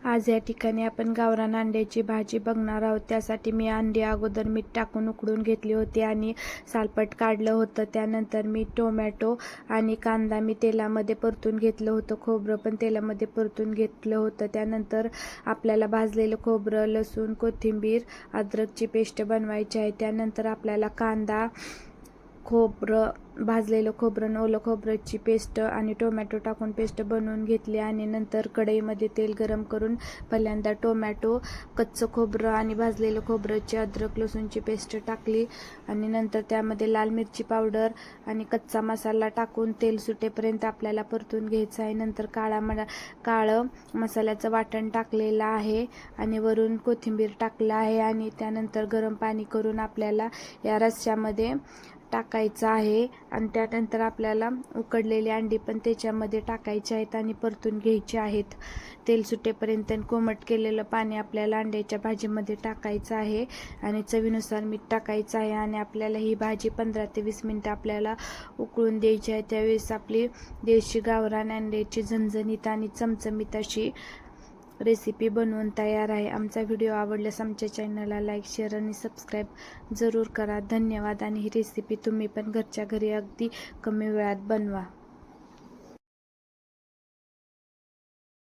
आज या ठिकाणी आपण गावरान अंड्याची भाजी बघणार आहोत। त्यासाठी मी अंडी अगोदर मीठ टाकून उकडून घेतली होती आणि सालपट काढलं होतं। त्यानंतर मी टोमॅटो आणि कांदा मी तेलामध्ये परतून घेतलं होतं। खोबरं पण तेलामध्ये परतून घेतलं होतं। त्यानंतर आपल्याला भाजलेलं खोबरं, लसूण, कोथिंबीर, अद्रकची पेस्ट बनवायची आहे। त्यानंतर आपल्याला कांदा, भाजलेलं खोबरं, ओलं खोबऱ्याची पेस्ट आणि टोमॅटो टाकून पेस्ट बनवून घेतली आणि नंतर कढईमध्ये तेल गरम करून पहिल्यांदा टोमॅटो, कच्चं खोबरं आणि भाजलेलं खोबऱ्याची, अद्रक लसूणची पेस्ट टाकली आणि नंतर त्यामध्ये लाल मिरची पावडर आणि कच्चा मसाला टाकून तेल सुटेपर्यंत आपल्याला परतून घ्यायचं आहे। नंतर काळं मसाल्याचं वाटण टाकलेलं आहे आणि वरून कोथिंबीर टाकलं आहे आणि त्यानंतर गरम पाणी करून आपल्याला या रस्स्यामध्ये टाकायचं आहे आणि त्यानंतर आपल्याला उकडलेली अंडी पण त्याच्यामध्ये टाकायची आहेत आणि परतून घ्यायची आहेत। तेल सुटेपर्यंत कोमट केलेलं पाणी आपल्याला अंड्याच्या भाजीमध्ये टाकायचं आहे आणि चवीनुसार मीठ टाकायचं आहे आणि आपल्याला ही भाजी 15 ते 20 मिनिटं आपल्याला उकळून द्यायची आहे। त्यावेळेस आपली देशी गावरान अंड्याची झणझणीत आणि चमचमीत अशी रेसिपी बनवून तयार आहे। आमचा व्हिडिओ आवडल्यास आमच्या चॅनलला लाईक, शेअर आणि सबस्क्राईब जरूर करा। धन्यवाद। आणि ही रेसिपी तुम्ही पण घरच्या घरी अगदी कमी वेळात बनवा।